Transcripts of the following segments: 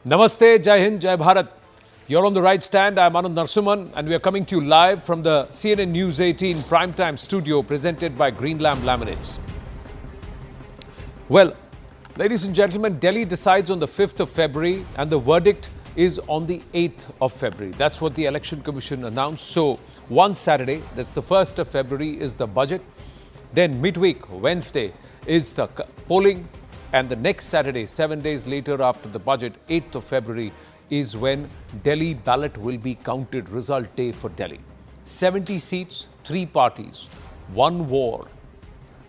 Namaste, Jai Hind, Jai Bharat. You're on the right stand. I'm Anand Narsimhan, and we are coming to you live from the CNN News 18 primetime studio presented by Green Lamp Laminates. Well, ladies and gentlemen, Delhi decides on the 5th of February, and the verdict is on the 8th of February. That's what the Election Commission announced. So, one Saturday, that's the 1st of February, is the budget. Then midweek, Wednesday, is the polling. And the next Saturday, 7 days later after the budget, 8th of February, is when Delhi ballot will be counted, result day for Delhi. 70 seats, 3 parties, 1 war.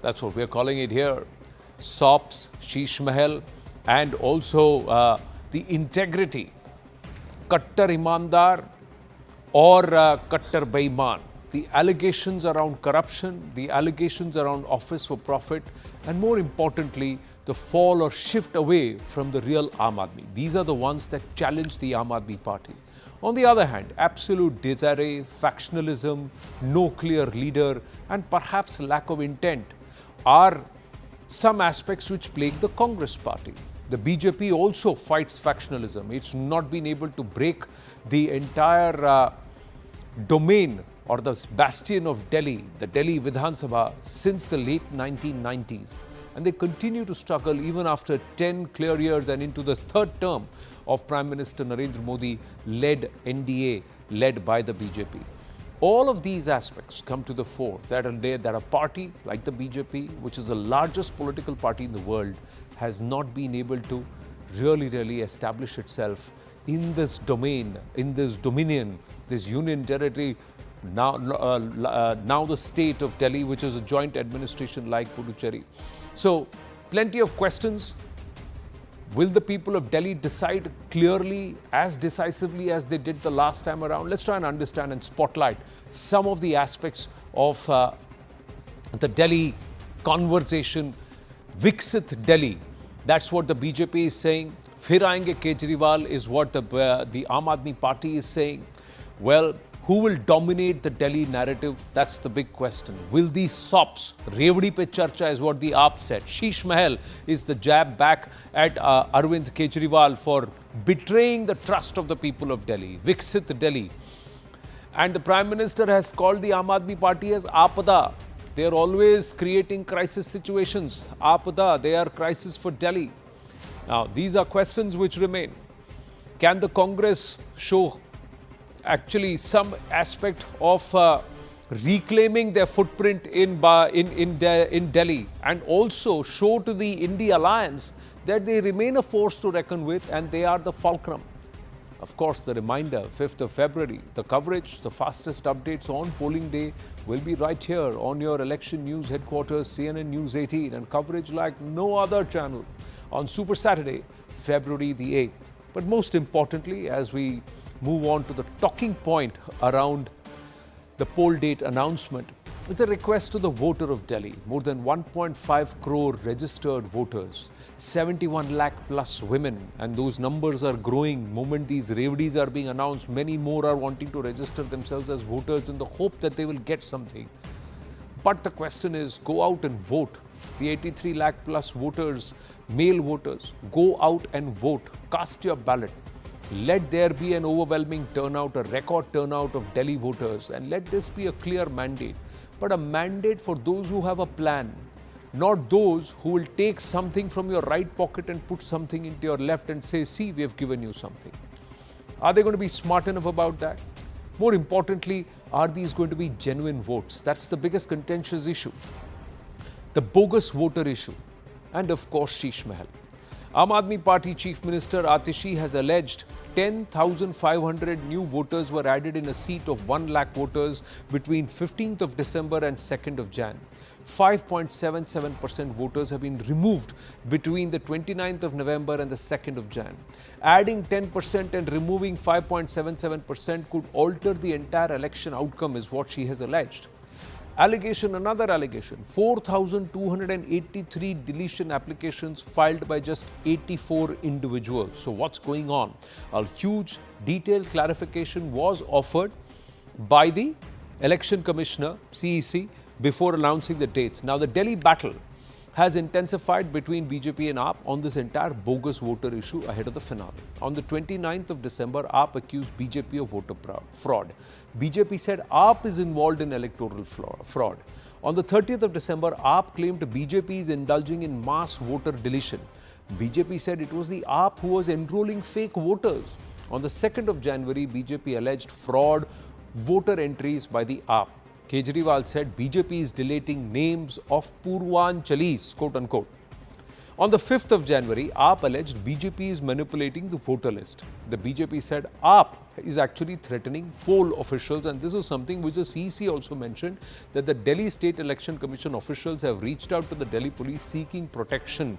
That's what we're calling it here. SOPs, Shish, Mahal, and also the integrity. Kattar Imandar or Kattar Beiman. The allegations around corruption, the allegations around office for profit, and more importantly, the fall or shift away from the real Aam Aadmi. These are the ones that challenge the Aam Aadmi Party. On the other hand, absolute disarray, factionalism, no clear leader, and perhaps lack of intent are some aspects which plague the Congress party. The BJP also fights factionalism. It's not been able to break the entire domain or the bastion of Delhi, the Delhi Vidhan Sabha, since the late 1990s. And they continue to struggle even after 10 clear years and into the third term of Prime Minister Narendra Modi led NDA, led by the BJP. All of these aspects come to the fore that a party like the BJP, which is the largest political party in the world, has not been able to really establish itself in this domain, in this dominion, this union territory, now the state of Delhi, which is a joint administration like Puducherry. So, plenty of questions. Will the people of Delhi decide clearly, as decisively as they did the last time around? Let's try and understand and spotlight some of the aspects of the Delhi conversation. Viksit Delhi. That's what the BJP is saying. Fir aayenge Kejriwal is what the Aam Aadmi Party is saying. Well, who will dominate the Delhi narrative? That's the big question. Will these SOPs, Revdi pe charcha is what the AAP said. Shish Mahal is the jab back at Arvind Kejriwal for betraying the trust of the people of Delhi. Viksit Delhi. And the Prime Minister has called the Aam Aadmi Party as Aapada. They are always creating crisis situations. Aapada, they are crisis for Delhi. Now, these are questions which remain. Can the Congress show actually some aspect of reclaiming their footprint in Delhi, and also show to the India alliance that they remain a force to reckon with and they are the fulcrum? Of course, the reminder, 5th of February, the coverage, the fastest updates on polling day will be right here on your election news headquarters, CNN News 18, and coverage like no other channel on Super Saturday, February the 8th. But most importantly, as we move on to the talking point around the poll date announcement, it's a request to the voter of Delhi. More than 1.5 crore registered voters, 71 lakh plus women, and those numbers are growing. Moment these Revdis are being announced, many more are wanting to register themselves as voters in the hope that they will get something. But the question is, go out and vote. The 83 lakh plus voters, male voters, go out and vote. Cast your ballot. Let there be an overwhelming turnout, a record turnout of Delhi voters, and let this be a clear mandate. But a mandate for those who have a plan, not those who will take something from your right pocket and put something into your left and say, see, we have given you something. Are they going to be smart enough about that? More importantly, are these going to be genuine votes? That's the biggest contentious issue. The bogus voter issue. And of course, Shish Mahal. Aam Aadmi Party Chief Minister Atishi has alleged 10,500 new voters were added in a seat of 1 lakh voters between 15th of December and 2nd of Jan. 5.77% voters have been removed between the 29th of November and the 2nd of Jan. Adding 10% and removing 5.77% could alter the entire election outcome is what she has alleged. Another allegation, 4,283 deletion applications filed by just 84 individuals. So what's going on? A huge detailed clarification was offered by the Election Commissioner, CEC, before announcing the dates. Now the Delhi battle has intensified between BJP and AAP on this entire bogus voter issue ahead of the finale. On the 29th of December, AAP accused BJP of voter fraud. BJP said AAP is involved in electoral fraud. On the 30th of December, AAP claimed BJP is indulging in mass voter deletion. BJP said it was the AAP who was enrolling fake voters. On the 2nd of January, BJP alleged fraud voter entries by the AAP. Kejriwal said BJP is deleting names of Purvanchalis, quote unquote. On the 5th of January, AAP alleged BJP is manipulating the voter list. The BJP said AAP is actually threatening poll officials, and this is something which the CEC also mentioned, that the Delhi State Election Commission officials have reached out to the Delhi police seeking protection,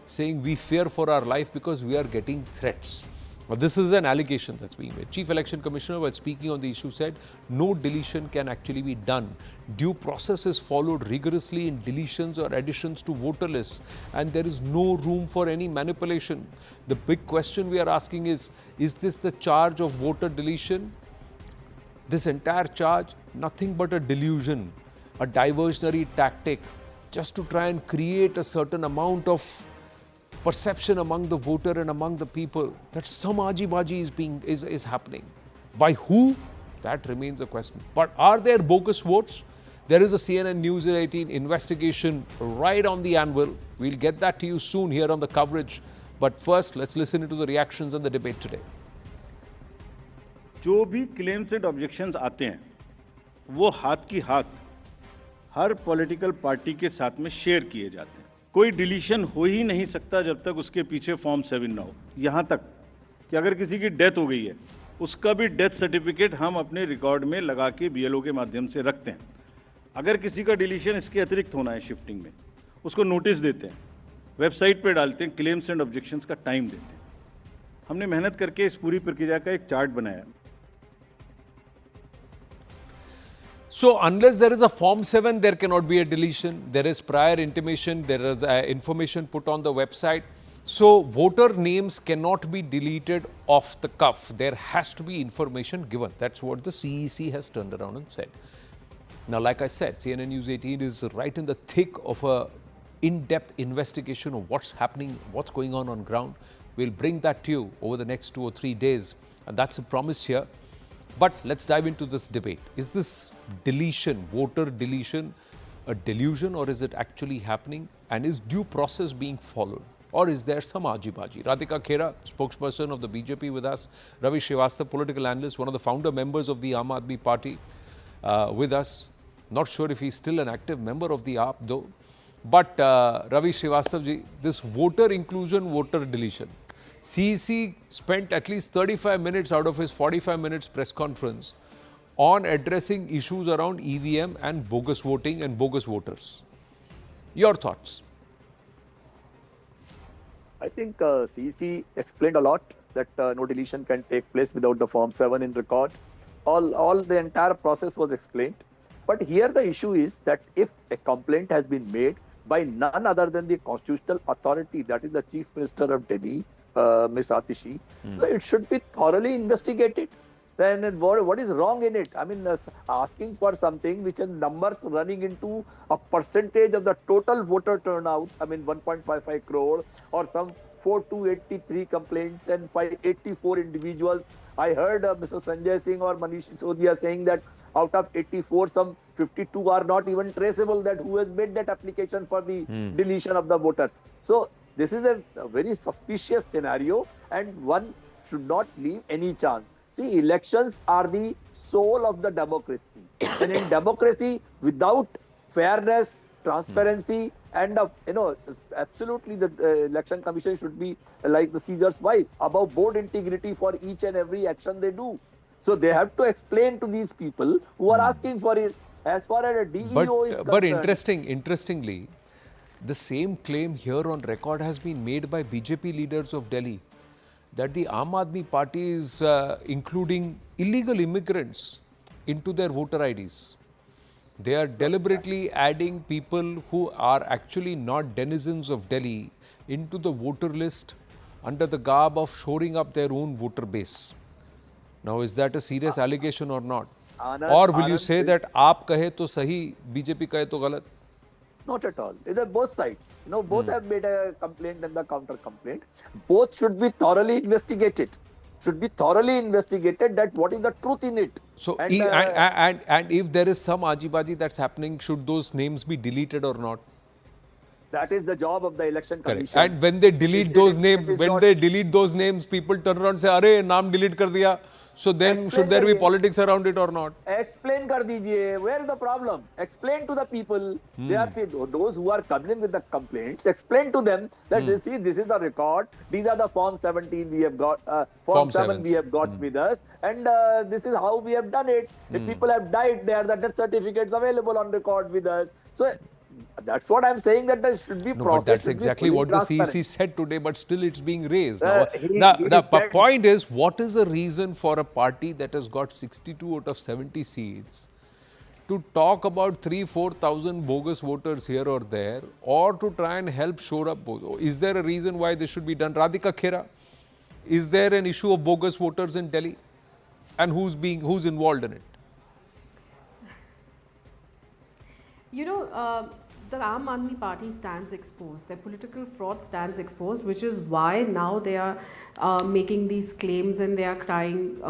saying we fear for our life because we are getting threats. Now, this is an allegation that's being made. Chief Election Commissioner, while speaking on the issue, said no deletion can actually be done. Due process is followed rigorously in deletions or additions to voter lists, and there is no room for any manipulation. The big question we are asking is this the charge of voter deletion? This entire charge, nothing but a delusion, a diversionary tactic, just to try and create a certain amount of perception among the voter and among the people that some aji-baji is happening. By who? That remains a question. But are there bogus votes? There is a CNN News 18 investigation right on the anvil. We'll get that to you soon here on the coverage. But first, let's listen into the reactions and the debate today. जो भी claims and objections आते हैं वो हाथ की हाथ हर political party के साथ में शेयर किए जाते हैं. कोई डिलीशन हो ही नहीं सकता जब तक उसके पीछे फॉर्म 7 ना हो. यहां तक कि अगर किसी की डेथ हो गई है उसका भी डेथ सर्टिफिकेट हम अपने रिकॉर्ड में लगा के बीएलओ के माध्यम से रखते हैं. अगर किसी का डिलीशन इसके अतिरिक्त होना है शिफ्टिंग में, उसको नोटिस देते हैं, वेबसाइट पे डालते हैं, क्लेम्स एंड ऑब्जेक्शंस का टाइम देते हैं. हमने मेहनत करके इस पूरी प्रक्रिया का एक चार्ट बनाया. So, unless there is a Form 7, there cannot be a deletion. There is prior intimation, there is information put on the website. So, voter names cannot be deleted off the cuff. There has to be information given. That's what the CEC has turned around and said. Now, like I said, CNN News 18 is right in the thick of a in-depth investigation of what's happening, what's going on ground. We'll bring that to you over the next 2 or 3 days. And that's the promise here. But let's dive into this debate. Is this deletion, voter deletion, a delusion, or is it actually happening? And is due process being followed? Or is there some aji-baji? Radhika Khera, spokesperson of the BJP with us. Ravi Srivastava, political analyst, one of the founder members of the Aam Aadmi Party with us. Not sure if he's still an active member of the AAP though. But Ravi Srivastava ji, this voter inclusion, voter deletion. CEC spent at least 35 minutes out of his 45 minutes press conference on addressing issues around EVM and bogus voting and bogus voters. Your thoughts? I think CEC explained a lot that no deletion can take place without the Form 7 in record. All the entire process was explained. But here the issue is that if a complaint has been made by none other than the constitutional authority, that is the Chief Minister of Delhi, Ms. Atishi, so it should be thoroughly investigated. Then what is wrong in it? I mean, asking for something which is numbers running into a percentage of the total voter turnout, I mean 1.55 crore or some 4283 complaints and 584 individuals. I heard Mr. Sanjay Singh or Manish Sisodia saying that out of 84, some 52 are not even traceable, that who has made that application for the deletion of the voters. So this is a very suspicious scenario, and one should not leave any chance. See, elections are the soul of the democracy. And in democracy, without fairness, transparency, and absolutely the election commission should be like the Caesar's wife, above board integrity for each and every action they do. So they have to explain to these people who are asking for it. As far as a DEO is concerned. But interestingly, the same claim here on record has been made by BJP leaders of Delhi, that the Aam Aadmi Party is including illegal immigrants into their voter IDs. They are deliberately adding people who are actually not denizens of Delhi into the voter list under the garb of shoring up their own voter base. Now, is that a serious allegation or not? Or will you say that aap kahe to sahi, BJP kahe to galat? Not at all. They're both sides. Both have made a complaint and the counter complaint. Both should be thoroughly investigated. Should be thoroughly investigated that what is the truth in it. So, And, and if there is some ajibaji that's happening, should those names be deleted or not? that is the job of the election Correct. commission. And when they delete those names, people turn around and say, "Arey, naam delete kar diya." So then, should there be politics around it or not? Explain kar dijiye. Where is the problem? Explain to the people. They are those who are coming with the complaints. Explain to them that this is the record. These are the Form 17 we have got. Form 7 we have got with us, and this is how we have done it. If people have died, there are the death certificates available on record with us. So that's what I'm saying, that there should be process. But that's exactly what the CEC said today, but still it's being raised. He The point is, what is the reason for a party that has got 62 out of 70 seats to talk about 3,000-4,000 bogus voters here or there, or to try and help shore up? Is there a reason why this should be done? Radhika Khera, is there an issue of bogus voters in Delhi? And who's involved in it? The Aam Aadmi Party stands exposed. Their political fraud stands exposed, which is why now they are making these claims and they are crying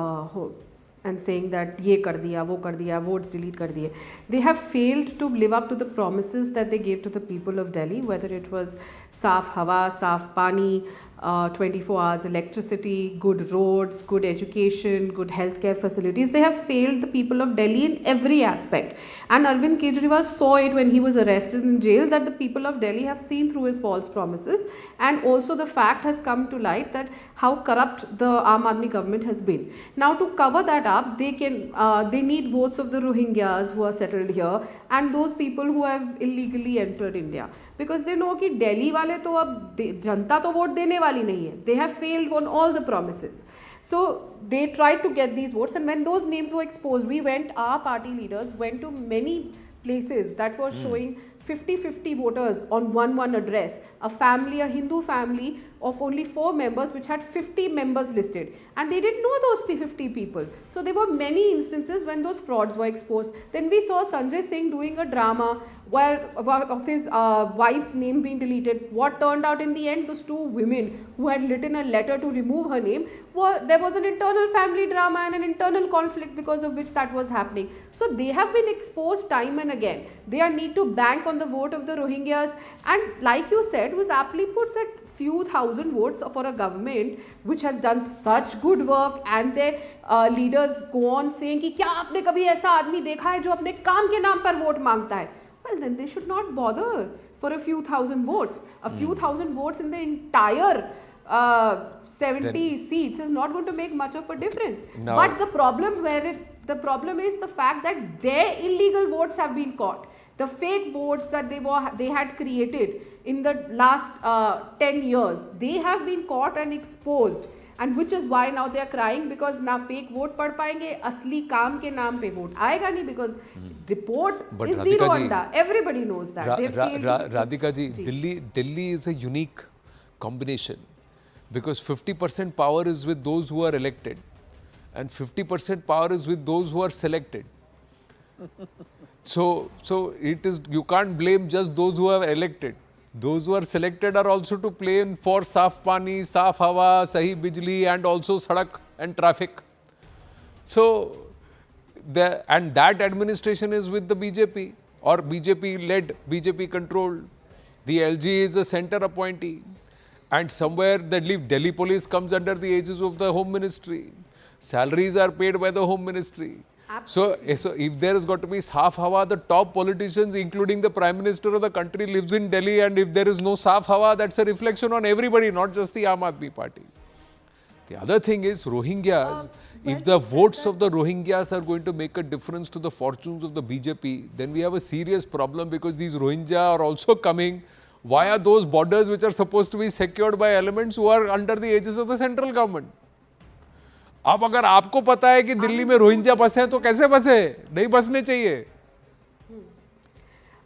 and saying that ye kar diya, wo kar diya, votes delete kar diye. They have failed to live up to the promises that they gave to the people of Delhi, whether it was saaf hawa, saaf pani, 24 hours electricity, good roads, good education, good healthcare facilities. They have failed the people of Delhi in every aspect. And Arvind Kejriwal saw it when he was arrested in jail, that the people of Delhi have seen through his false promises. And also the fact has come to light that how corrupt the Aam Aadmi government has been. Now to cover that up, they need votes of the Rohingyas who are settled here and those people who have illegally entered India. Because they know कि Delhi वाले तो अब जनता तो vote देने वाली नहीं है. They have failed on all the promises. So they tried to get these votes, and when those names were exposed, our party leaders went to many places that were showing 50-50 voters on one address. A Hindu family of only 4 members which had 50 members listed, and they didn't know those 50 people. So there were many instances when those frauds were exposed. Then we saw Sanjay Singh doing a drama of his wife's name being deleted. What turned out in the end, those 2 women who had written a letter to remove her name, there was an internal family drama and an internal conflict because of which that was happening. So they have been exposed time and again. They need to bank on the vote of the Rohingyas, and like you said, was aptly put that few thousand votes for a government which has done such good work, and their leaders go on saying कि क्या आपने कभी ऐसा आदमी देखा है जो अपने काम के नाम पर वोट मांगता है? Well, then they should not bother for a few thousand votes. A few thousand votes in the entire 70 seats is not going to make much of a difference. No. But the problem is the fact that their illegal votes have been caught. The fake votes that they had created in the last 10 years, they have been caught and exposed, and which is why now they are crying, because na fake vote पढ़ पाएंगे, असली काम के नाम पे vote आएगा नहीं, because report is zero anda. Everybody knows that. Radhika ji, Delhi is a unique combination, because 50% power is with those who are elected and 50% power is with those who are selected. So it is, you can't blame just those who are elected. Those who are selected are also to blame for saaf pani, saaf hawa, sahi bijli, and also sadak and traffic. So that administration is with the BJP, or BJP led, BJP controlled. The LG is a center appointee, and somewhere the Delhi police comes under the aegis of the Home Ministry. Salaries are paid by the Home Ministry. So if there has got to be saaf hawa, the top politicians, including the Prime Minister of the country, lives in Delhi, and if there is no saaf hawa, that's a reflection on everybody, not just the Aam Aadmi Party. The other thing is Rohingyas. If the votes of the Rohingyas are going to make a difference to the fortunes of the BJP, then we have a serious problem, because these Rohingya are also coming via those borders which are supposed to be secured by elements who are under the aegis of the central government. अब अगर आपको पता है कि दिल्ली में Rohingya बसे हैं, तो कैसे बसे? नहीं बसने चाहिए.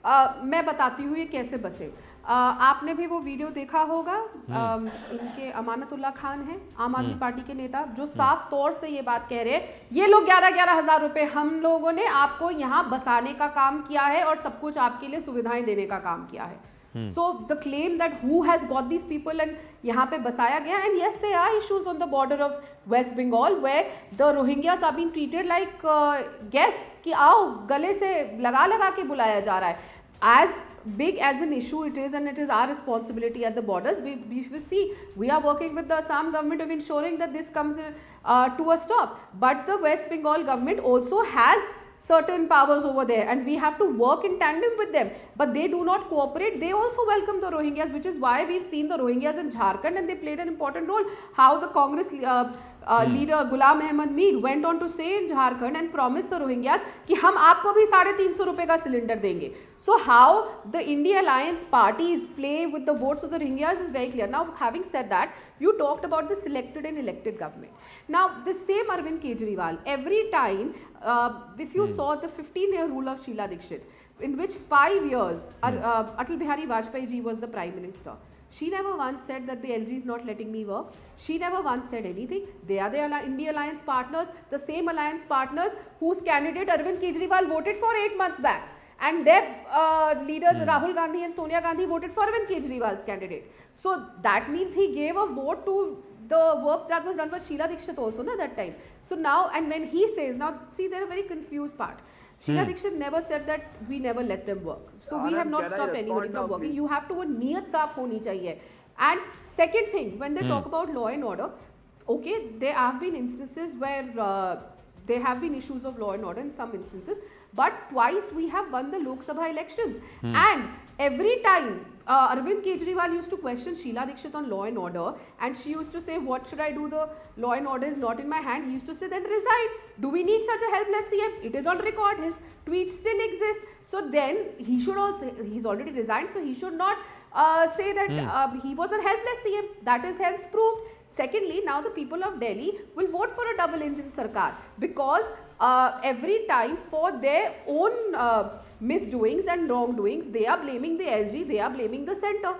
मैं बताती हूँ ये कैसे बसे। आपने भी वो वीडियो देखा होगा, इनके अमानतुल्लाह खान हैं, आम आदमी पार्टी के नेता, जो साफ तौर से ये बात कह रहे हैं, ये लोग 11-11 हज़ार रुपए हम लोगों ने आपको यहाँ बसाने का काम किया है और सब कुछ आपके लिए सुविधाएं देने का काम किया है। So the claim that who has got these people and यहाँ पे बसाया गया, and yes there are issues on the border of West Bengal where the Rohingyas are being treated like guests, कि आओ गले से लगा के बुलाया जा रहा है। As big as an issue it is, and it is our responsibility at the borders, we see we are working with the Assam government of ensuring that this comes to a stop, but the West Bengal government also has certain powers over there and we have to work in tandem with them, but they do not cooperate. They also welcome the Rohingyas, which is why we've seen the Rohingyas in Jharkhand, and they played an important role. How the Congress leader Ghulam Ahmad Mir went on to say in Jharkhand and promised the Rohingyas कि हम आपको भी 350 रुपए का cylinder देंगे. So how the India Alliance parties play with the votes of the Rohingyas is very clear. Now, having said that, you talked about the selected and elected government. Now, the same Arvind Kejriwal, every time, if you saw the 15-year rule of Sheila Dikshit, in which 5 years Atal Bihari Vajpayee ji was the Prime Minister, she never once said that the LG is not letting me work. She never once said anything. They are the India Alliance partners, the same alliance partners whose candidate Arvind Kejriwal voted for 8 months back. And their leaders Rahul Gandhi and Sonia Gandhi voted for Arvind Kejriwal's candidate. So that means he gave a vote to the work that was done by Sheila Dikshit also, na, that time. So now, and when he says, now see, there are very confused part. Sheila Dikshit never said that we never let them work. So we have not stopped anybody from working. You have to wo niyat saaf honi chahiye. And second thing, when they talk about law and order, okay, there have been instances where there have been issues of law and order in some instances, but twice we have won the Lok Sabha elections. And every time Arvind Kejriwal used to question Sheila Dikshit on law and order, and she used to say, what should I do? The law and order is not in my hand. He used to say, then resign. Do we need such a helpless CM? It is on record. His tweet still exists. So then he should also, he's already resigned, so he should not say that he was a helpless CM. That is hence proved. Secondly, now the people of Delhi will vote for a double engine sarkar, because every time for their own misdoings and wrongdoings, they are blaming the LG, they are blaming the center.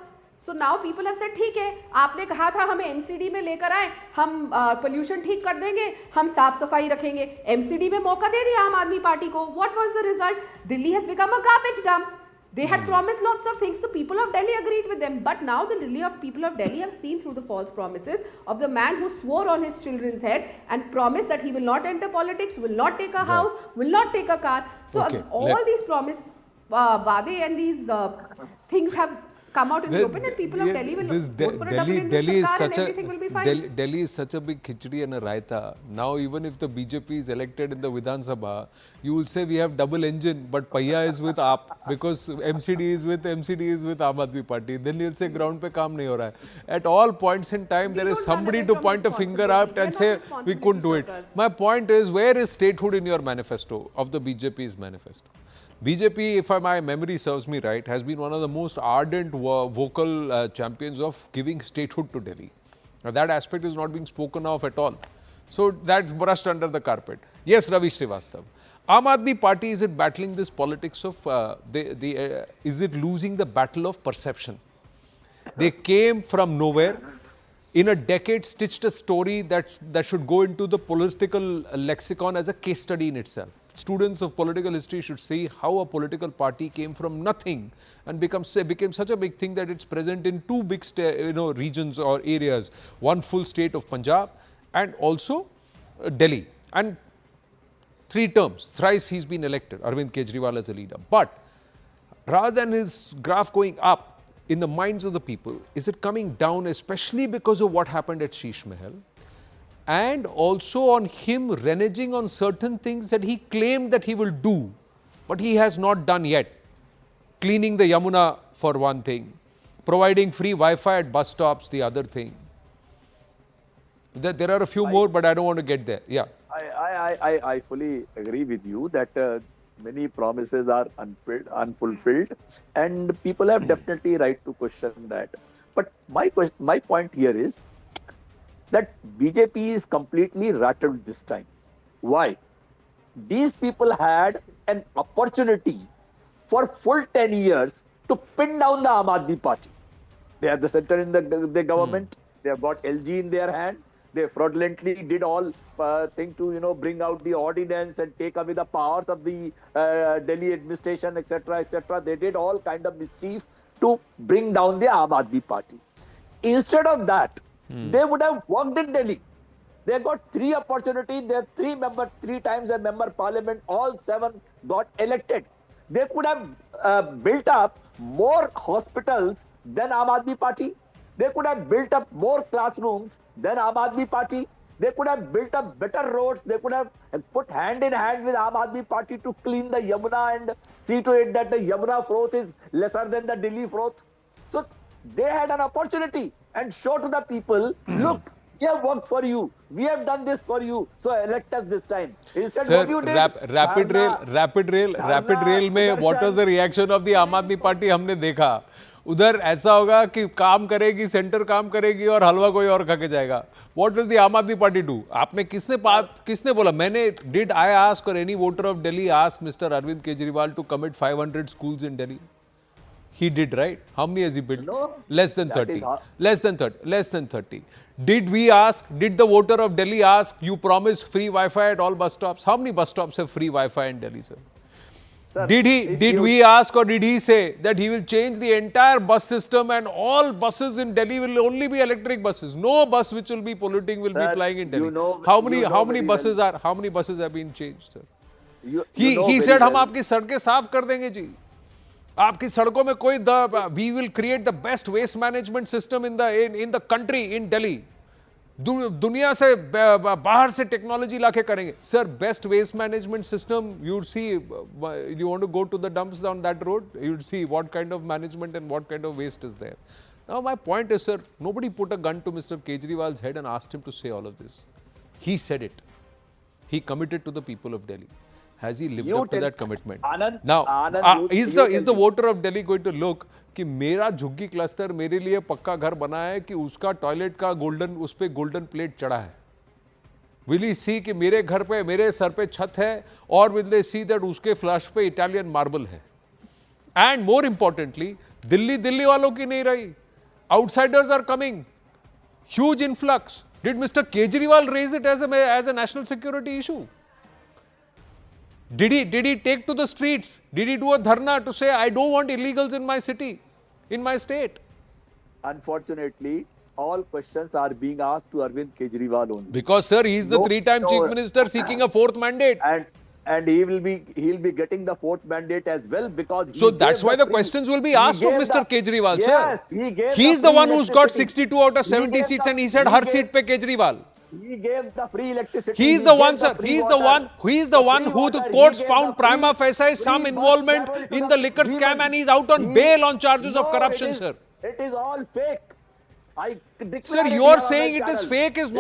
So now people have said, ठीक है, आपने कहा था हमें MCD में लेकर आए, हम pollution ठीक कर देंगे, हम साफ सफाई रखेंगे. MCD में मौका दे दिया आम आदमी पार्टी को. What was the result? Delhi has become a garbage dump. They had promised lots of things. The people of Delhi agreed with them. But now the people of Delhi have seen through the false promises of the man who swore on his children's head and promised that he will not enter politics, will not take a house, will not take a car. So all these promises, Wade and these things have come out in the open, and people of Delhi will vote for a double engine sarkar and everything will be fine. Delhi is such a big khichdi and a raita. Now even if the BJP is elected in the Vidhan Sabha, you will say we have double engine, but Paiya is with AAP because MCD is with Aam Aadmi Party. Then you'll say ground pe kaam nahi ho raha hai. At all points in time, there is somebody to point a finger at and say we couldn't do it. My point is, where is statehood in your manifesto, of the BJP's manifesto? BJP, if my memory serves me right, has been one of the most ardent vocal champions of giving statehood to Delhi. Now, that aspect is not being spoken of at all. So that's brushed under the carpet. Yes, Ravi Srivastav. Aam Aadmi Party, is it battling this politics of, is it losing the battle of perception? They came from nowhere. In a decade, stitched a story that should go into the political lexicon as a case study in itself. Students of political history should see how a political party came from nothing and became such a big thing that it's present in two big regions or areas. One full state of Punjab and also Delhi. And 3 terms, thrice he's been elected, Arvind Kejriwal as a leader. But rather than his graph going up in the minds of the people, is it coming down, especially because of what happened at Shish Mahal? And also on him reneging on certain things that he claimed that he will do, but he has not done yet. Cleaning the Yamuna for one thing, providing free Wi-Fi at bus stops, the other thing. There are a few more, but I don't want to get there. Yeah. I fully agree with you that many promises are unfulfilled, and people have definitely right to question that. But my point here is that BJP is completely rattled this time. Why? These people had an opportunity for full 10 years to pin down the Aam Aadmi Party. They have the center in the government. They have got LG in their hand. They fraudulently did all thing to bring out the ordinance and take away the powers of the Delhi administration, etc., etc. They did all kind of mischief to bring down the Aam Aadmi Party. Instead of that, they would have worked in Delhi. They got 3 opportunities. They have 3 times a member parliament. All 7 got elected. They could have built up more hospitals than Aam Aadmi Party. They could have built up more classrooms than Aam Aadmi Party. They could have built up better roads. They could have put hand in hand with Aam Aadmi Party to clean the Yamuna and see to it that the Yamuna froth is lesser than the Delhi froth. So they had an opportunity and show to the people, look, we have worked for you. We have done this for you. So elect us this time. Instead, Sir, what you did? rapid rail में what was the reaction of the Aam Aadmi Party हमने देखा. उधर ऐसा होगा कि काम करेगी, centre काम करेगी और हलवा कोई और खा के जाएगा. What does the Aam Aadmi Party do? आपने किसने बोला? मैंने did I ask or any voter of Delhi ask Mr. Arvind Kejriwal to commit 500 schools in Delhi? He did, right? How many has he built? No. Less than 30. Less than 30. Did we ask, did the voter of Delhi ask, you promise free Wi-Fi at all bus stops? How many bus stops have free Wi-Fi in Delhi, sir? Sir, Did we ask or did he say that he will change the entire bus system and all buses in Delhi will only be electric buses? No bus which will be polluting will be flying in Delhi. How many buses have been changed, sir? He said हम आपकी सड़कें साफ कर देंगे जी. आपकी सड़कों में कोई we will create the best waste management system in the country, in Delhi. दुनिया से बाहर से टेक्नोलॉजी लाके करेंगे. Sir, best waste management system, you would see, you want to go to the dumps down that road, you would see what kind of management and what kind of waste is there. Now my point is, sir, nobody put a gun to Mr. Kejriwal's head and asked him to say all of this. He said it. He committed to the people of Delhi. Has he lived up to that commitment? Now, is the voter of Delhi going to look कि मेरा झुग्गी cluster मेरे लिए पक्का घर बना है कि उसका टॉयलेट का उस पे गोल्डन प्लेट चढ़ा है? Will he see कि मेरे घर पे मेरे सर पे छत है और will they see that उसके फ्लश पे इटालियन मार्बल है? And more importantly, दिल्ली वालों की नहीं रही. Outsiders are coming. Huge influx. Did Mr. Kejriwal raise it as a national security issue? Did he take to the streets? Did he do a dharna to say, I don't want illegals in my city, in my state? Unfortunately, all questions are being asked to Arvind Kejriwal only. Because, sir, he is the 3-time chief minister seeking a 4th mandate. And he'll be getting the 4th mandate as well because so that's why the questions will be asked of Mr. Kejriwal, yes, sir. He's the one who's got 62 out of 70 seats and he said har seat pe Kejriwal. He gave the free electricity. He's the one, sir. He's the one who the courts found prima facie some involvement in the liquor scam and he's out on bail on charges of corruption, sir. It is all fake. Sir, you are saying it is fake does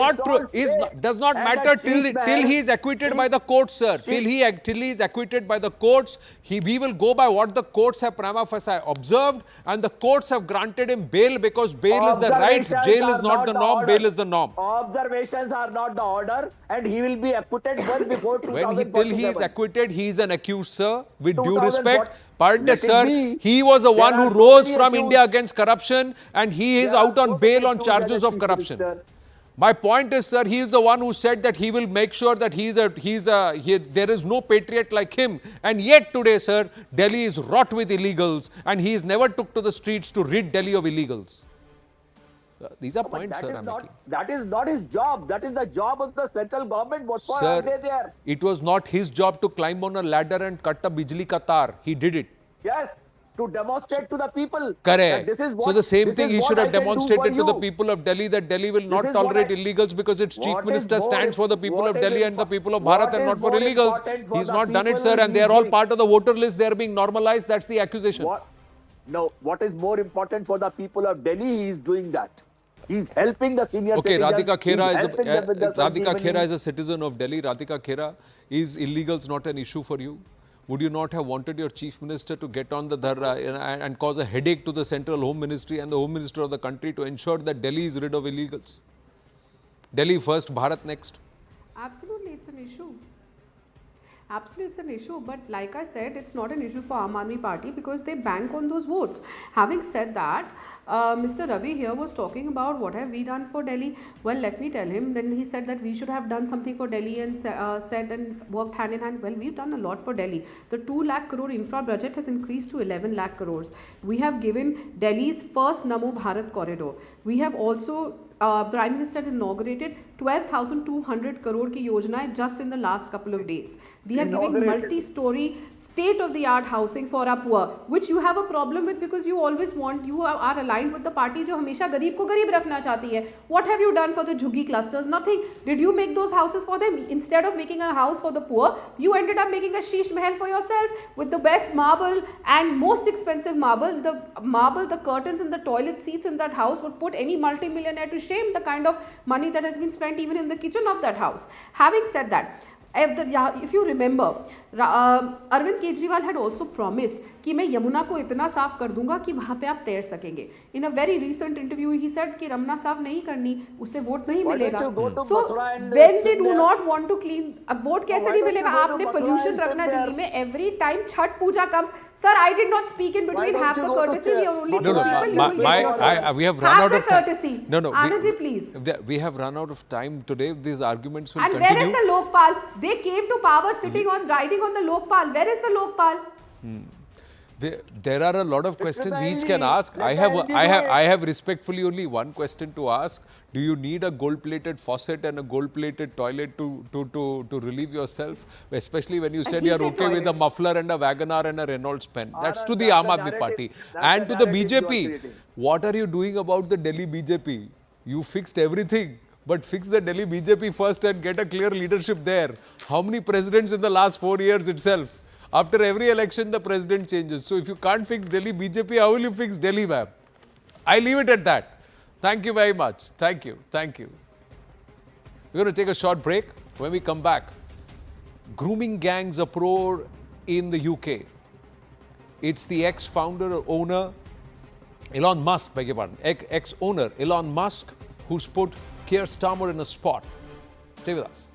not matter till he is acquitted by the courts, sir. Till he is acquitted by the courts, we will go by what the courts have prima facie observed, and the courts have granted him bail because bail is the right, jail is not the norm, bail is the norm. Observations are not the order, and he will be acquitted well before 2047. Till he is acquitted, he is an accused, sir. With due respect, pardon, sir, he was the one who rose from India against corruption, and he is out on bail on charges of corruption. My point is, sir, he is the one who said that he will make sure that there is no patriot like him. And yet today, sir, Delhi is wrought with illegals, and he is never took to the streets to rid Delhi of illegals. These are points, sir, I'm making. That is not his job. That is the job of the central government. What for are they there? It was not his job to climb on a ladder and cut a bijli ka tar. He did it. Yes, to demonstrate to the people. Correct. So the same thing he should have demonstrated to the people of Delhi, that Delhi will not tolerate illegals because its chief minister stands for the people of Delhi and the people of Bharat and not for illegals. He's not done it, sir, and they are all part of the voter list. They are being normalized. That's the accusation. What is more important for the people of Delhi? He is doing that. He's helping the senior citizens. Radhika Khera is a citizen of Delhi. Radhika Khera, is illegals not an issue for you? Would you not have wanted your chief minister to get on the dharra and cause a headache to the central home ministry and the home minister of the country to ensure that Delhi is rid of illegals? Delhi first, Bharat next. Absolutely, it's an issue. Absolutely, it's an issue, but like I said, it's not an issue for Aam Aadmi Party because they bank on those votes. Having said that, Mr. Ravi here was talking about what have we done for Delhi. Well, let me tell him. Then he said that we should have done something for Delhi and said and worked hand in hand. Well, we've done a lot for Delhi. The 2 lakh crore infra budget has increased to 11 lakh crores. We have given Delhi's first Namo Bharat corridor. We have also Prime Minister inaugurated 12,200 crore ki yojana just in the last couple of days. We are giving multi-story, state-of-the-art housing for our poor, which you have a problem with because you always want, you are aligned with the party जो हमेशा गरीब को गरीब रखना चाहती है. What have you done for the Jhuggi clusters? Nothing. Did you make those houses for them? Instead of making a house for the poor, you ended up making a Shish Mahal for yourself with the best marble and most expensive marble. The marble, the curtains and the toilet seats in that house would put any multi-millionaire to shame, the kind of money that has been spent even in the kitchen of that house. Having said that, if you remember, Arvind Kejriwal had also promised कि मैं यमुना को इतना साफ कर दूंगा कि वहां पे आप तैर सकेंगे. In a very recent interview, he said कि यमुना साफ नहीं करनी, उससे वोट नहीं मिलेगा. So when they do not want to clean, अब वोट कैसे नहीं मिलेगा? आपने pollution रखना दिल्ली में. Every time Chhath Puja comes, sir, I did not speak in between. Have the courtesy. We are only two people. We have run out of time. No, Anand ji, please. We have run out of time today. These arguments will and continue. Where is the Lokpal? They came to power sitting on, riding on the Lokpal. Where is the Lokpal? There are a lot of questions each can ask. I have respectfully only one question to ask. Do you need a gold-plated faucet and a gold-plated toilet to relieve yourself? Especially when you said you are okay with a muffler and a Wagoner and a Renault pen. That's to the Aam Aadmi Party. And to the BJP. What are you doing about the Delhi BJP? You fixed everything. But fix the Delhi BJP first and get a clear leadership there. How many presidents in the last 4 years itself? After every election, the president changes. So if you can't fix Delhi BJP, how will you fix Delhi, ma'am? I leave it at that. Thank you very much. Thank you. Thank you. We're going to take a short break. When we come back, grooming gangs uproar in the UK. It's the ex-founder or owner, Elon Musk, beg your pardon, ex-owner Elon Musk, who's put Keir Starmer in a spot. Stay with us.